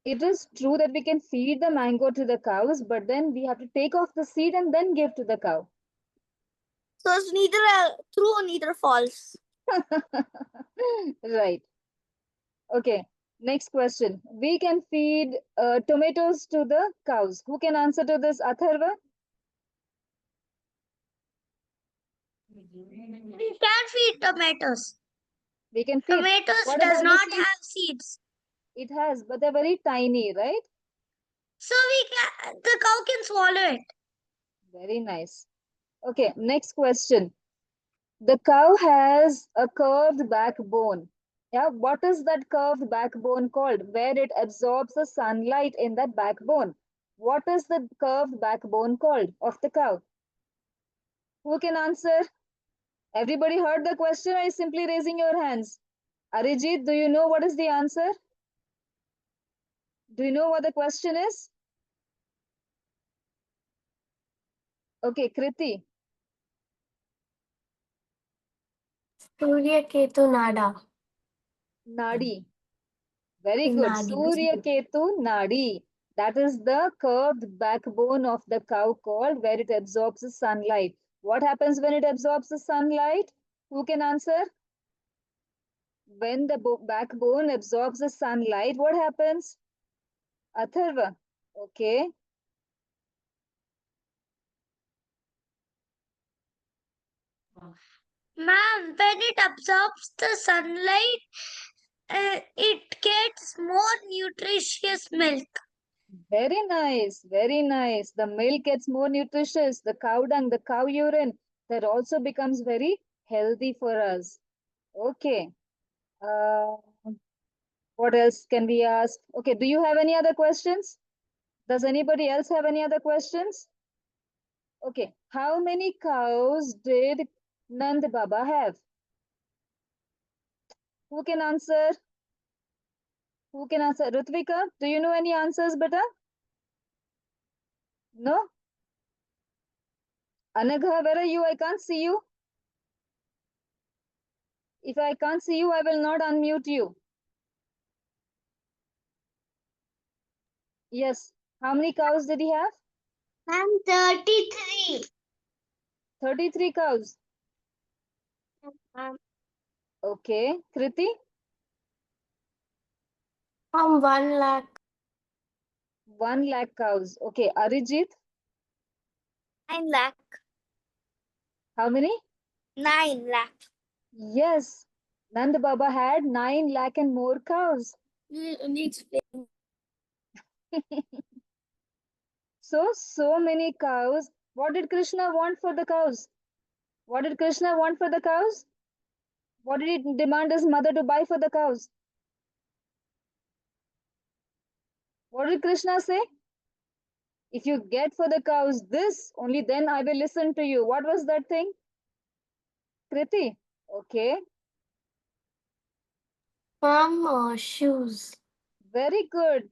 It is true that we can feed the mango to the cows, but then we have to take off the seed and then give to the cow. So it's neither true neither false. Right. Okay. Next question. We can feed tomatoes to the cows. Who can answer to this, Atharva? We can feed tomatoes. We can feed. Tomatoes What does about the not seeds? have seeds. It has, but they're very tiny, right? So the cow can swallow it. Very nice. Okay, next question. The cow has a curved backbone. Yeah, what is that curved backbone called? Where it absorbs the sunlight in that backbone. What is the curved backbone called of the cow? Who can answer? Everybody heard the question or is simply raising your hands? Arijit, do you know what is the answer? Do you know what the question is? Okay, Kriti. Surya Ketu Nada. Nadi. Very good. Nadi. Surya Ketu Nadi. That is the curved backbone of the cow called where it absorbs the sunlight. What happens when it absorbs the sunlight? Who can answer? When the backbone absorbs the sunlight, what happens? Atharva. Okay. Ma'am, when it absorbs the sunlight, it gets more nutritious milk. Very nice. Very nice. The milk gets more nutritious. The cow dung, the cow urine, that also becomes very healthy for us. Okay. Uh, what else can we ask? Okay. Do you have any other questions? Does anybody else have any other questions? Okay. How many cows did Nand Baba have? Who can answer? Who can answer? Rutvika, do you know any answers, beta? No? Anagha, where are you? I can't see you. If I can't see you, I will not unmute you. Yes. How many cows did he have? Ma'am, 33. 33 cows. Ma'am, Okay. Kriti? 1 lakh. 1 lakh cows. Okay. Arijit? 9 lakh. How many? 9 lakh. Yes. Nand Baba had 9 lakh and more cows. Needs So many cows. What did Krishna want for the cows? What did Krishna want for the cows? What did he demand his mother to buy for the cows? What did Krishna say? If you get for the cows this, only then I will listen to you. What was that thing? Kriti? Okay, Shoes. very good.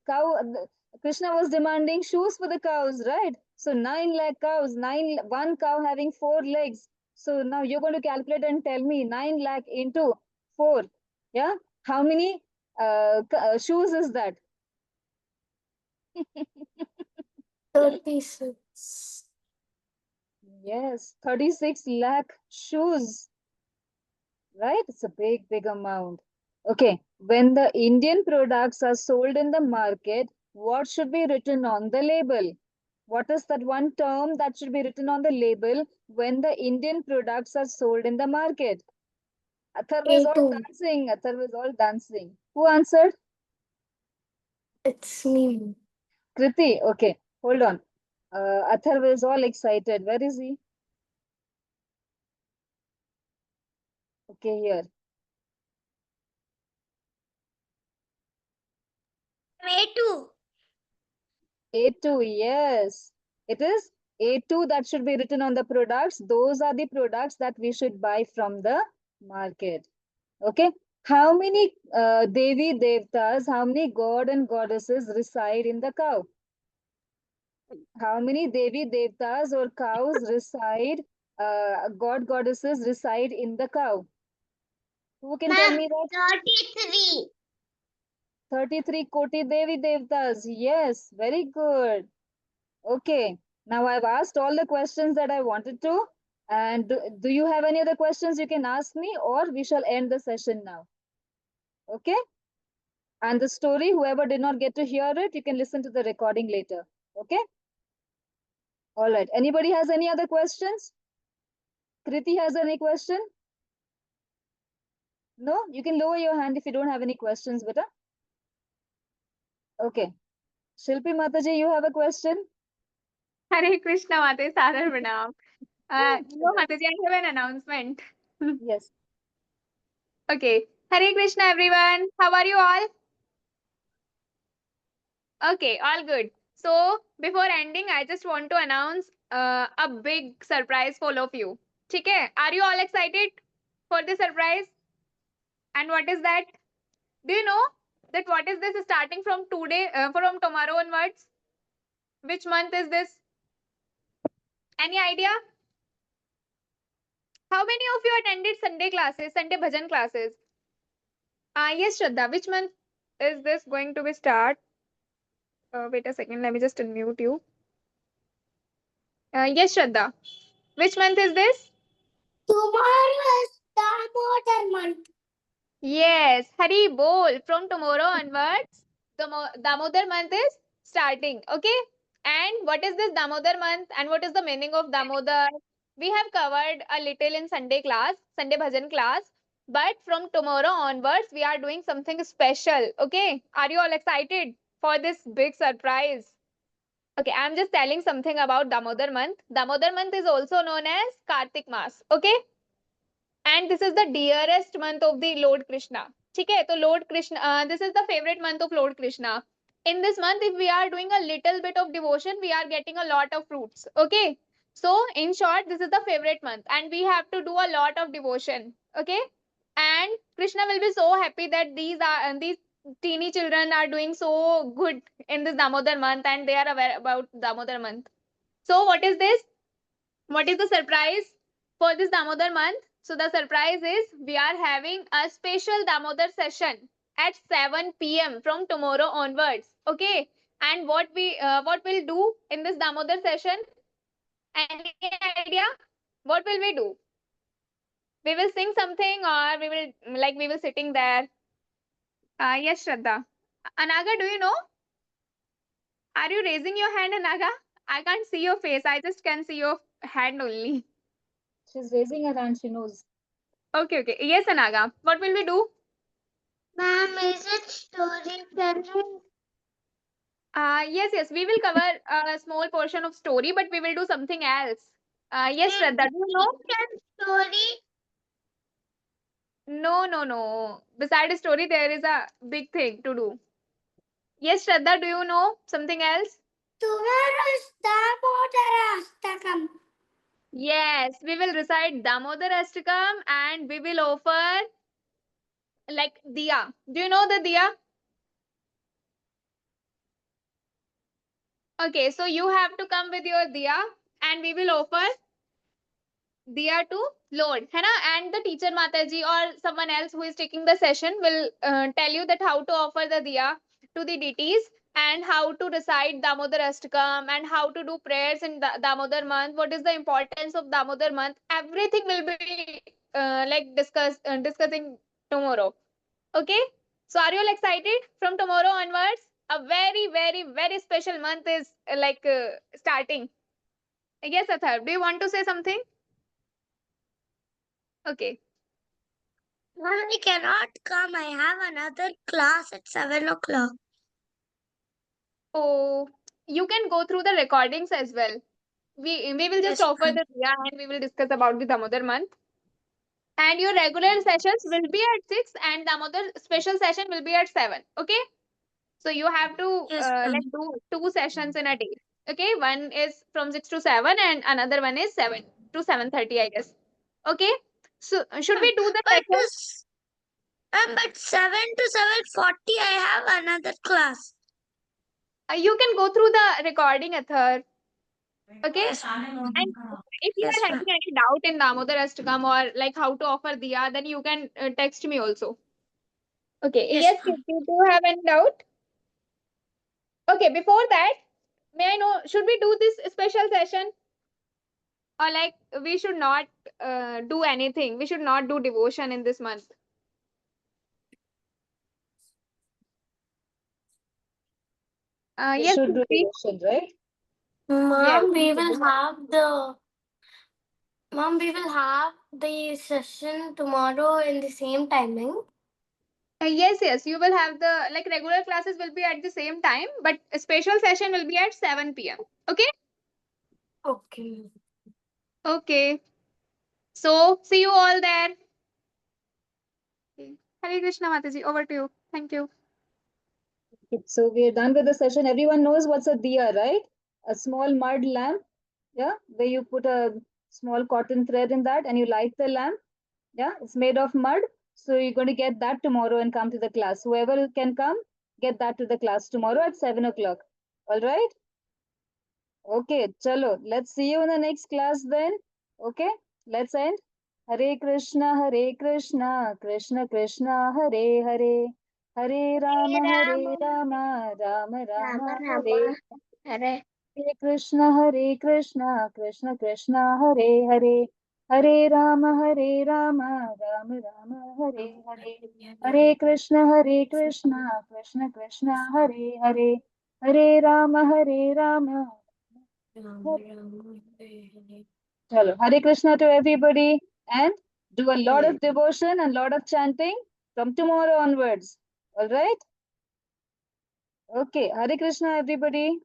Krishna was demanding shoes for the cows, right? So 9 lakh cows, one cow having 4 legs. So now you're going to calculate and tell me 9 lakh into 4. Yeah? How many shoes is that? 36. Yes, 36 lakh shoes, right? It's a big amount. Okay, when the Indian products are sold in the market, what should be written on the label? What is that one term that should be written on the label when the Indian products are sold in the market? Atharva is all A2. dancing. Atharva is all dancing. Who answered? It's me. Kriti. Okay, hold on. Atharva is all excited. Where is he? Okay, here. A2. A2, yes. It is A2 that should be written on the products. Those are the products that we should buy from the market. Okay. How many Devi Devtas, how many god and goddesses reside in the cow? How many Devi Devtas or cows reside, god goddesses reside in the cow? Who can tell Ma'am, me that? 33. 33 Koti Devi Devtas. Yes, very good. Okay, now I've asked all the questions that I wanted to. And do you have any other questions you can ask me, or we shall end the session now? Okay? And the story, whoever did not get to hear it, you can listen to the recording later. Okay? All right. Anybody has any other questions? Kriti has any question? No? You can lower your hand if you don't have any questions, beta. Okay. Shilpi Mataji, you have a question? Hare Krishna, Mate, Sadar Pranam. No, Right. Mataji, I have an announcement. Yes. Okay. Hare Krishna, everyone. How are you all? Okay, all good. So, before ending, I just want to announce a big surprise for all of you. Okay? Are you all excited for the surprise? And what is that? Do you know that what is this starting from today, from tomorrow onwards? Which month is this? Any idea? How many of you attended Sunday classes, Sunday bhajan classes? Yes, Shraddha. Which month is this going to be start? Wait a second. Let me just unmute you. Yes, Shraddha. Which month is this? Tomorrow is Damodar month. Yes, Hari Bol. From tomorrow onwards, Damodar month is starting. Okay. And what is this Damodar month and what is the meaning of Damodar? We have covered a little in Sunday class, Sunday bhajan class. But from tomorrow onwards, we are doing something special. Okay. Are you all excited for this big surprise? Okay, I'm just telling something about Damodar month. Damodar month is also known as Kartik Mas. Okay. And this is the dearest month of the Lord Krishna. Okay, so Lord Krishna, this is the favorite month of Lord Krishna. In this month, if we are doing a little bit of devotion, we are getting a lot of fruits. Okay, so in short, this is the favorite month, and we have to do a lot of devotion. Okay, and Krishna will be so happy that these teeny children are doing so good in this Damodar month, and they are aware about Damodar month. So, what is this? What is the surprise for this Damodar month? So the surprise is we are having a special Damodar session at 7 p.m. from tomorrow onwards. Okay. And what we'll do in this Damodar session? Any idea? What will we do? We will sing something, or we will sitting there. Yes, Shraddha. Anaga, do you know? Are you raising your hand, Anaga? I can't see your face. I just can see your hand only. She's raising her hand, she knows. Okay, okay. Yes, Anaga. What will we do? Ma'am, is it storytelling? Yes, yes. We will cover a small portion of story, but we will do something else. Yes, Is Shraddha. Do you know? it story? No, no, no. Beside story, there is a big thing to do. Yes, Shraddha. Do you know something else? Tomorrow is Damodar Ashtakam. Yes, we will recite Damodar Ashtakam and we will offer like diya. Do you know the diya? Okay, so you have to come with your diya and we will offer diya to Lord, है ना? And the teacher Mataji or someone else who is taking the session will tell you that how to offer the diya to the deities and how to recite Damodar Ashtakam and how to do prayers in Damodar month. What is the importance of Damodar month? Everything will be discussing tomorrow. Okay, so are you all excited? From tomorrow onwards, a very, very, very special month is starting. Yes, Athar, do you want to say something? Okay. Ma'am, I cannot come. I have another class at 7 o'clock. So you can go through the recordings as well. We will just Yes, offer ma'am. the diya and we will discuss about the Damodar month. And your regular sessions will be at 6 and Damodar special session will be at 7. Okay. So you have to Yes, ma'am. do two sessions in a day. Okay, one is from 6 to 7 and another one is 7 to 7:30, I guess. Okay. So should we do the But session? but 7 to 7:40, I have another class. You can go through the recording, Athar. Okay. Yes, ma'am. And if you Yes, are ma'am. having any doubt in Damodar Ashtakam or like how to offer diya, then you can text me also. Okay. Yes, Yes, if ma'am. you do have any doubt. Okay, before that, may I know, should we do this special session? Or like we should not do anything? We should not do devotion in this month. We Yes, should do Shruti. devotion, right? Yes. Mom, we will have the session tomorrow in the same timing. Yes, yes. You will have the like regular classes will be at the same time, but a special session will be at 7 p.m. Okay? Okay. Okay. So see you all there. Okay. Hare Krishna Mataji, over to you. Thank you. Okay, so we are done with the session. Everyone knows what's a diya, right? A small mud lamp, yeah, where you put a small cotton thread in that and you light the lamp. Yeah, it's made of mud. So you're going to get that tomorrow and come to the class. Whoever can come, get that to the class tomorrow at 7 o'clock. All right? Okay, chalo. Let's see you in the next class then. Okay, let's end. Hare Krishna, Krishna Krishna, Hare Hare. Hare Rama, Rama, Rama Rama, Rama, Hare Rama, Hare. Hare Krishna, Krishna Krishna, Hare Hare. Hare Rama, Rama Rama, Hare Hare. Hare Krishna, Krishna Krishna, Hare Hare. Hare Rama, Chalo. Hare Krishna to everybody and do a lot of devotion and lot of chanting from tomorrow onwards. All right? Okay. Hare Krishna, everybody.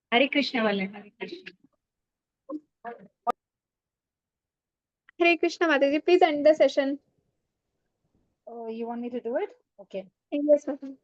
Hare Krishna, Valle. Hare Krishna. Hare Krishna Mataji, please end the session. Oh, you want me to do it? Okay. Yes, Mataji.